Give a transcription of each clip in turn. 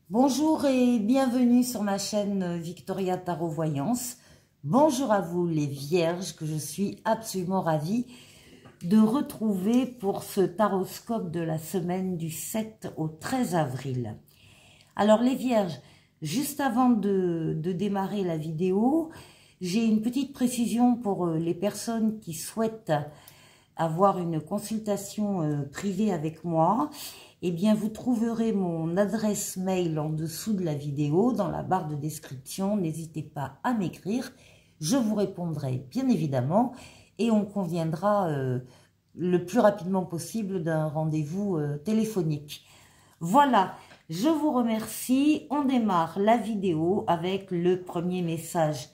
Bonjour et bienvenue sur ma chaîne Victoria Tarot Voyance. Bonjour à vous les vierges que je suis absolument ravie de retrouver pour ce taroscope de la semaine du 7 au 13 avril. Alors les vierges, juste avant de démarrer la vidéo, j'ai une petite précision pour les personnes qui souhaitent avoir une consultation privée avec moi. Eh bien, vous trouverez mon adresse mail en dessous de la vidéo, dans la barre de description. N'hésitez pas à m'écrire. Je vous répondrai, bien évidemment, et on conviendra le plus rapidement possible d'un rendez-vous téléphonique. Voilà, je vous remercie. On démarre la vidéo avec le premier message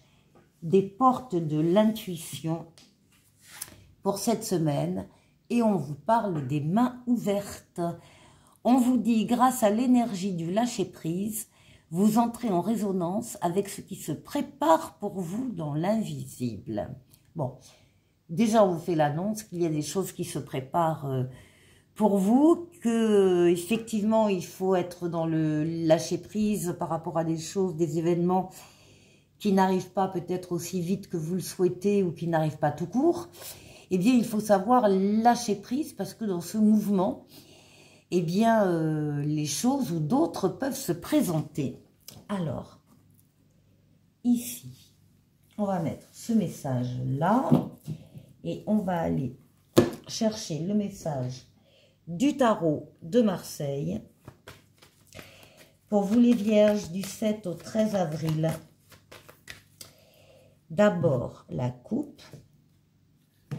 des portes de l'intuition pour cette semaine. Et on vous parle des mains ouvertes. On vous dit, grâce à l'énergie du lâcher-prise, vous entrez en résonance avec ce qui se prépare pour vous dans l'invisible. Bon, déjà on vous fait l'annonce qu'il y a des choses qui se préparent pour vous, que effectivement il faut être dans le lâcher-prise par rapport à des choses, des événements qui n'arrivent pas peut-être aussi vite que vous le souhaitez ou qui n'arrivent pas tout court. Eh bien, il faut savoir lâcher prise parce que dans ce mouvement, eh bien, les choses ou d'autres peuvent se présenter. Alors, ici, on va mettre ce message-là et on va aller chercher le message du tarot de Marseille pour vous les vierges du 7 au 13 avril. D'abord, la coupe,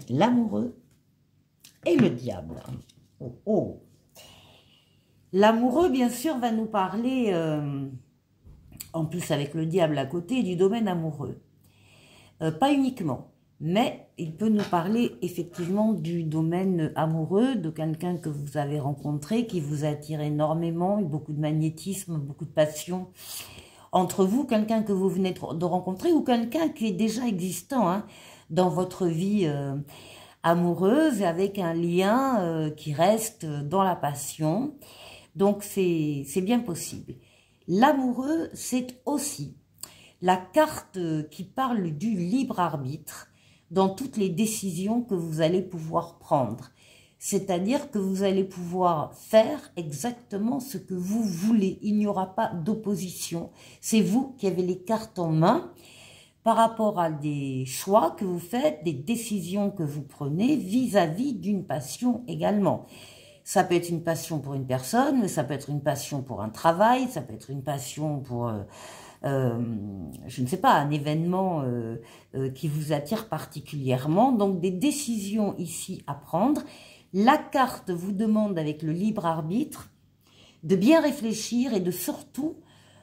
l'amoureux et le diable. Oh, oh. L'amoureux, bien sûr, va nous parler, en plus avec le diable à côté, du domaine amoureux. Pas uniquement, mais il peut nous parler effectivement du domaine amoureux, de quelqu'un que vous avez rencontré, qui vous attire énormément, beaucoup de magnétisme, beaucoup de passion entre vous, quelqu'un que vous venez de rencontrer ou quelqu'un qui est déjà existant hein, dans votre vie amoureuse, avec un lien qui reste dans la passion. Donc, c'est bien possible. L'amoureux, c'est aussi la carte qui parle du libre arbitre dans toutes les décisions que vous allez pouvoir prendre. C'est-à-dire que vous allez pouvoir faire exactement ce que vous voulez. Il n'y aura pas d'opposition. C'est vous qui avez les cartes en main par rapport à des choix que vous faites, des décisions que vous prenez vis-à-vis d'une passion également. Ça peut être une passion pour une personne, mais ça peut être une passion pour un travail, ça peut être une passion pour, je ne sais pas, un événement qui vous attire particulièrement. Donc, des décisions ici à prendre. La carte vous demande, avec le libre arbitre, de bien réfléchir et de surtout,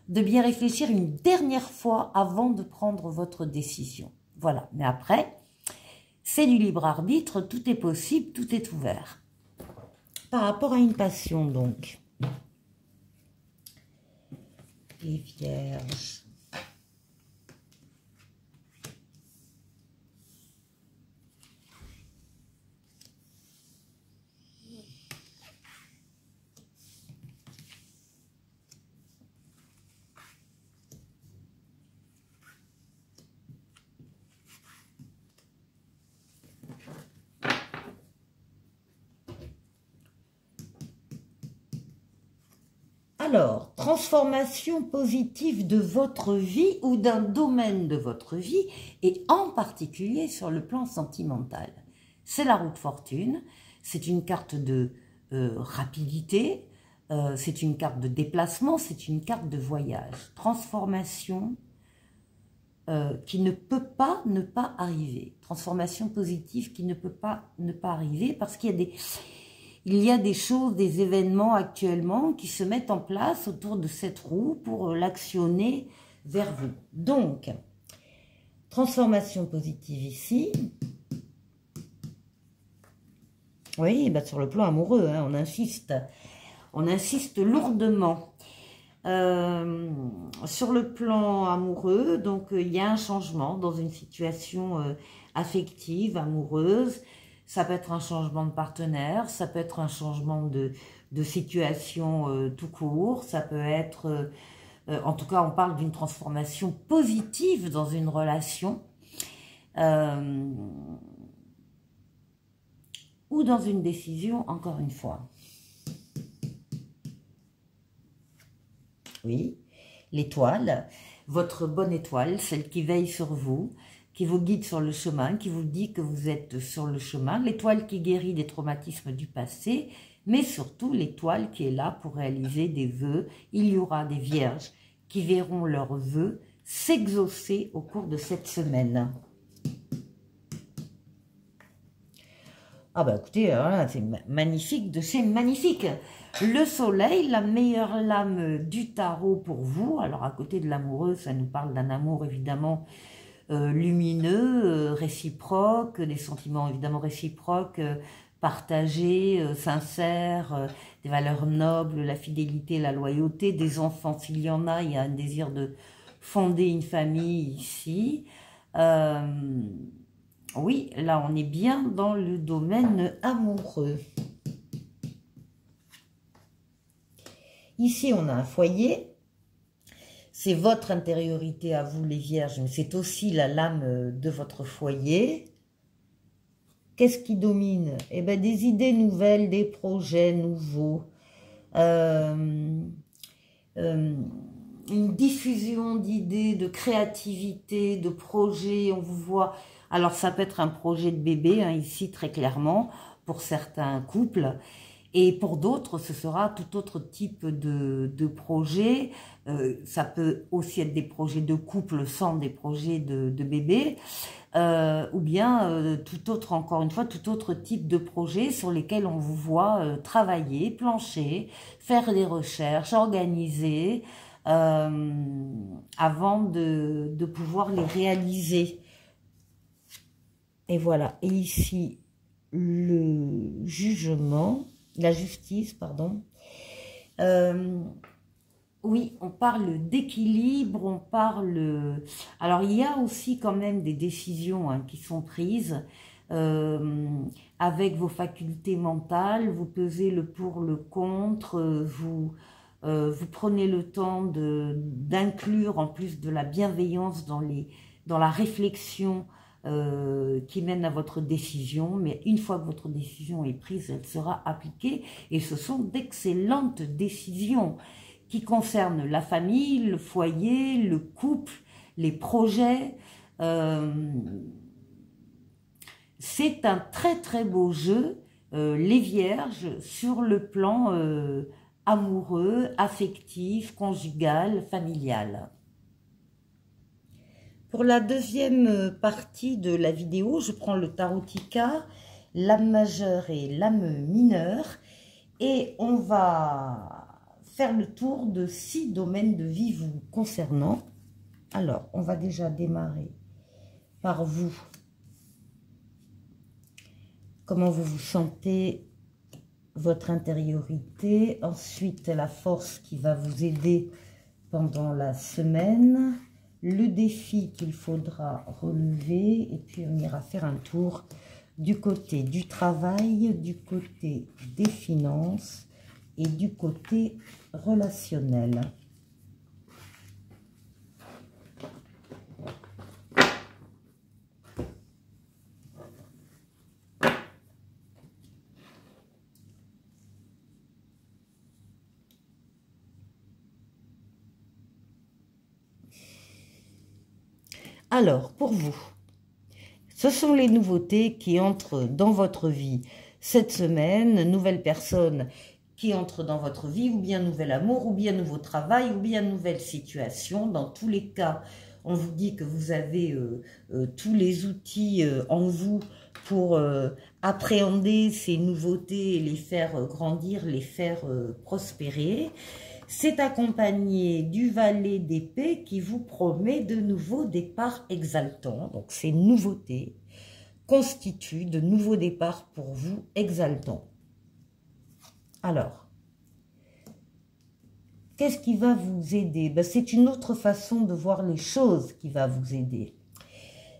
de bien réfléchir une dernière fois avant de prendre votre décision. Voilà, mais après, c'est du libre arbitre, tout est possible, tout est ouvert. Par rapport à une passion, donc, les vierges. Alors, transformation positive de votre vie ou d'un domaine de votre vie et en particulier sur le plan sentimental. C'est la roue de fortune, c'est une carte de rapidité, c'est une carte de déplacement, c'est une carte de voyage. Transformation qui ne peut pas ne pas arriver. Transformation positive qui ne peut pas ne pas arriver parce qu'il y a des... Il y a des choses, des événements actuellement qui se mettent en place autour de cette roue pour l'actionner vers vous. Donc, transformation positive ici. Oui, bah sur le plan amoureux, hein, on insiste lourdement. Sur le plan amoureux, donc il y a un changement dans une situation affective, amoureuse. Ça peut être un changement de partenaire, ça peut être un changement de de situations tout court. Ça peut être, en tout cas, on parle d'une transformation positive dans une relation. Ou dans une décision, encore une fois. Oui, l'étoile, votre bonne étoile, celle qui veille sur vous, qui vous guide sur le chemin, qui vous dit que vous êtes sur le chemin, l'étoile qui guérit des traumatismes du passé, mais surtout l'étoile qui est là pour réaliser des vœux. Il y aura des vierges qui verront leurs vœux s'exaucer au cours de cette semaine. Ah bah écoutez, voilà, c'est magnifique de chez magnifique. Le soleil, la meilleure lame du tarot pour vous. Alors à côté de l'amoureux, ça nous parle d'un amour évidemment lumineux, réciproque, des sentiments évidemment réciproques, partagés, sincères, des valeurs nobles, la fidélité, la loyauté, des enfants s'il y en a, il y a un désir de fonder une famille ici. Oui, là, on est bien dans le domaine amoureux. Ici, on a un foyer. C'est votre intériorité à vous, les vierges, mais c'est aussi la lame de votre foyer. Qu'est-ce qui domine? Eh bien, des idées nouvelles, des projets nouveaux. Une diffusion d'idées, de créativité, de projets. On vous voit... Alors, ça peut être un projet de bébé, hein, ici, très clairement, pour certains couples. Et pour d'autres, ce sera tout autre type de projet. Ça peut aussi être des projets de couple sans des projets de bébé. Ou bien, tout autre, encore une fois, tout autre type de projet sur lesquels on vous voit travailler, plancher, faire des recherches, organiser, avant de pouvoir les réaliser. Et voilà, et ici, le jugement, la justice, pardon. Oui, on parle d'équilibre, on parle... Alors, il y a aussi quand même des décisions hein, qui sont prises avec vos facultés mentales, vous pesez le pour, le contre, vous prenez le temps d'inclure, en plus de la bienveillance dans la réflexion, qui mène à votre décision, mais une fois que votre décision est prise, elle sera appliquée, et ce sont d'excellentes décisions qui concernent la famille, le foyer, le couple, les projets. C'est un très très beau jeu, les vierges, sur le plan amoureux, affectif, conjugal, familial. Pour la deuxième partie de la vidéo, je prends le tarotica, l'âme majeure et l'âme mineure, et on va faire le tour de 6 domaines de vie vous concernant. Alors, on va déjà démarrer par vous. Comment vous vous sentez, votre intériorité, ensuite la force qui va vous aider pendant la semaine, le défi qu'il faudra relever, et puis on ira faire un tour du côté du travail, du côté des finances et du côté relationnel. Alors, pour vous, ce sont les nouveautés qui entrent dans votre vie cette semaine, nouvelles personnes qui entrent dans votre vie, ou bien nouvel amour, ou bien nouveau travail, ou bien nouvelle situation. Dans tous les cas, on vous dit que vous avez tous les outils en vous pour appréhender ces nouveautés, les faire grandir, les faire prospérer. C'est accompagné du valet d'épée qui vous promet de nouveaux départs exaltants. Donc ces nouveautés constituent de nouveaux départs pour vous exaltants. Alors, qu'est-ce qui va vous aider? Ben, c'est une autre façon de voir les choses qui va vous aider.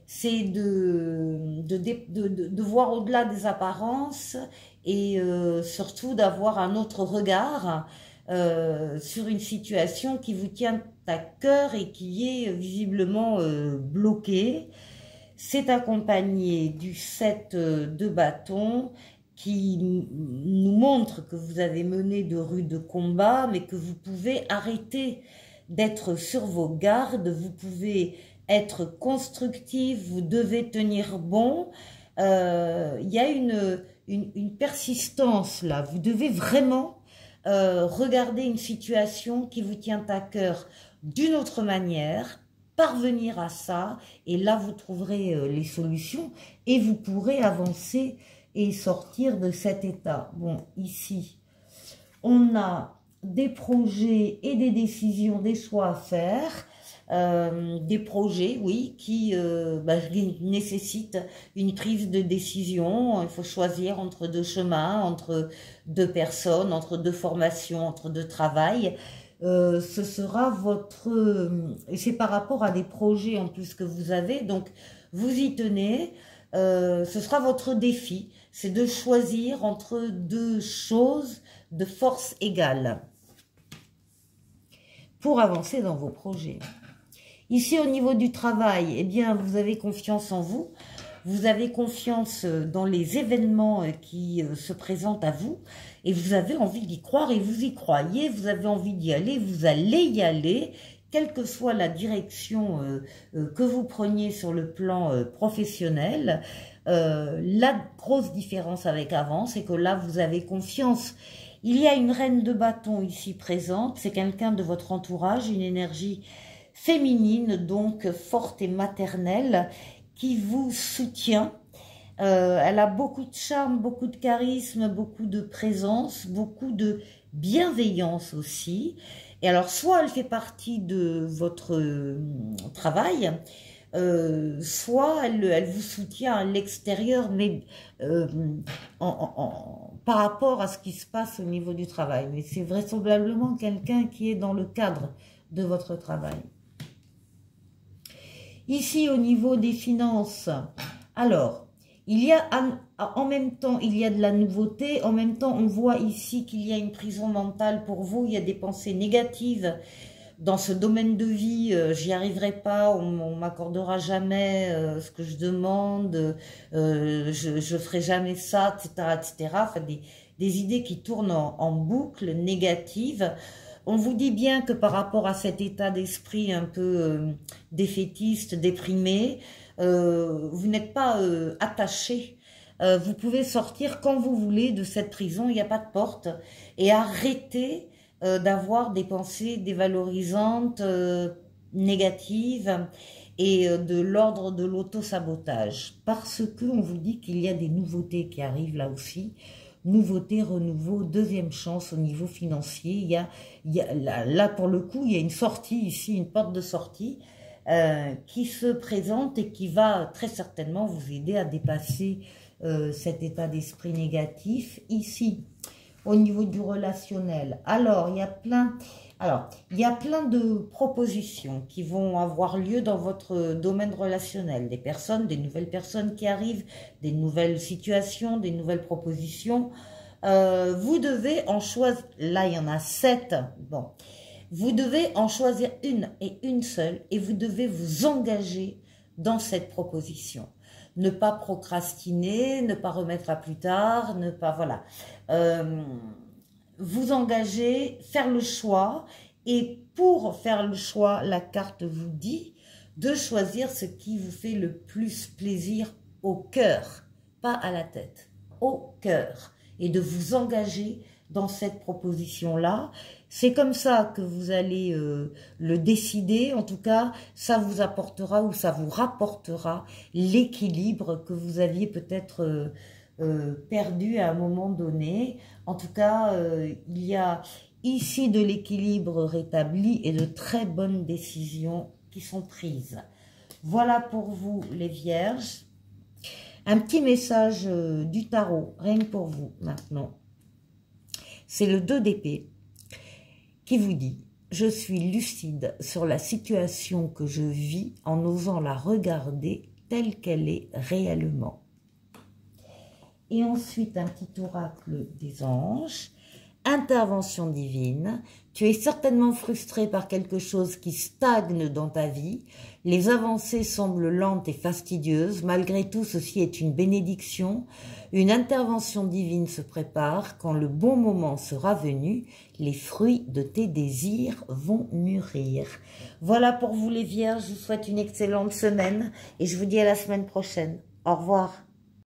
C'est de voir au-delà des apparences et surtout d'avoir un autre regard sur une situation qui vous tient à cœur et qui est visiblement bloquée. C'est accompagné du 7 de bâton qui nous montre que vous avez mené de rudes combats, mais que vous pouvez arrêter d'être sur vos gardes, vous pouvez être constructif, vous devez tenir bon. Il y a une persistance là, vous devez vraiment regarder une situation qui vous tient à cœur d'une autre manière, parvenir à ça, et là vous trouverez les solutions et vous pourrez avancer et sortir de cet état. Bon, ici, on a des projets et des décisions, des choix à faire, des projets, oui, qui nécessitent une prise de décision. Il faut choisir entre deux chemins, entre deux personnes, entre deux formations, entre deux travails. Ce sera votre... c'est par rapport à des projets en plus que vous avez, donc vous y tenez. Ce sera votre défi, c'est de choisir entre deux choses de force égale pour avancer dans vos projets. Ici, au niveau du travail, eh bien, vous avez confiance en vous, vous avez confiance dans les événements qui se présentent à vous, et vous avez envie d'y croire, et vous y croyez, vous avez envie d'y aller, vous allez y aller, quelle que soit la direction que vous preniez sur le plan professionnel. La grosse différence avec avant, c'est que là, vous avez confiance. Il y a une reine de bâton ici présente, c'est quelqu'un de votre entourage, une énergie féminine, donc forte et maternelle, qui vous soutient. Elle a beaucoup de charme, beaucoup de charisme, beaucoup de présence, beaucoup de bienveillance aussi. Et alors, soit elle fait partie de votre travail, soit elle vous soutient à l'extérieur, mais par rapport à ce qui se passe au niveau du travail. Mais c'est vraisemblablement quelqu'un qui est dans le cadre de votre travail. Ici, au niveau des finances, alors, il y a en même temps, il y a de la nouveauté, en même temps, on voit ici qu'il y a une prison mentale pour vous, il y a des pensées négatives dans ce domaine de vie, j'y arriverai pas, on m'accordera jamais ce que je demande, je ferai jamais ça, etc., etc. Enfin, des idées qui tournent en boucle, négatives. On vous dit bien que par rapport à cet état d'esprit un peu défaitiste, déprimé, vous n'êtes pas attaché. Vous pouvez sortir quand vous voulez de cette prison, il n'y a pas de porte, et arrêter d'avoir des pensées dévalorisantes, négatives et de l'ordre de l'auto-sabotage. Parce qu'on vous dit qu'il y a des nouveautés qui arrivent là aussi. Nouveauté, renouveau, deuxième chance au niveau financier. Il y a là, pour le coup, il y a une sortie ici, une porte de sortie qui se présente et qui va très certainement vous aider à dépasser cet état d'esprit négatif. Ici, au niveau du relationnel, alors il y a plein de propositions qui vont avoir lieu dans votre domaine relationnel, des personnes, des nouvelles personnes qui arrivent, des nouvelles situations, des nouvelles propositions. Vous devez en choisir, là il y en a 7, bon, vous devez en choisir une et une seule, et vous devez vous engager dans cette proposition. Ne pas procrastiner, ne pas remettre à plus tard, ne pas, voilà. Vous engager, faire le choix, et pour faire le choix, la carte vous dit de choisir ce qui vous fait le plus plaisir au cœur, pas à la tête, au cœur, et de vous engager dans cette proposition-là. C'est comme ça que vous allez le décider. En tout cas, ça vous apportera ou ça vous rapportera l'équilibre que vous aviez peut-être perdu à un moment donné. En tout cas, il y a ici de l'équilibre rétabli et de très bonnes décisions qui sont prises. Voilà pour vous les vierges. Un petit message du tarot, rien que pour vous maintenant. C'est le 2 d'épée qui vous dit « Je suis lucide sur la situation que je vis en osant la regarder telle qu'elle est réellement. » Et ensuite, un petit oracle des anges. Intervention divine. Tu es certainement frustré par quelque chose qui stagne dans ta vie. Les avancées semblent lentes et fastidieuses. Malgré tout, ceci est une bénédiction. Une intervention divine se prépare. Quand le bon moment sera venu, les fruits de tes désirs vont mûrir. Voilà pour vous les vierges. Je vous souhaite une excellente semaine et je vous dis à la semaine prochaine. Au revoir.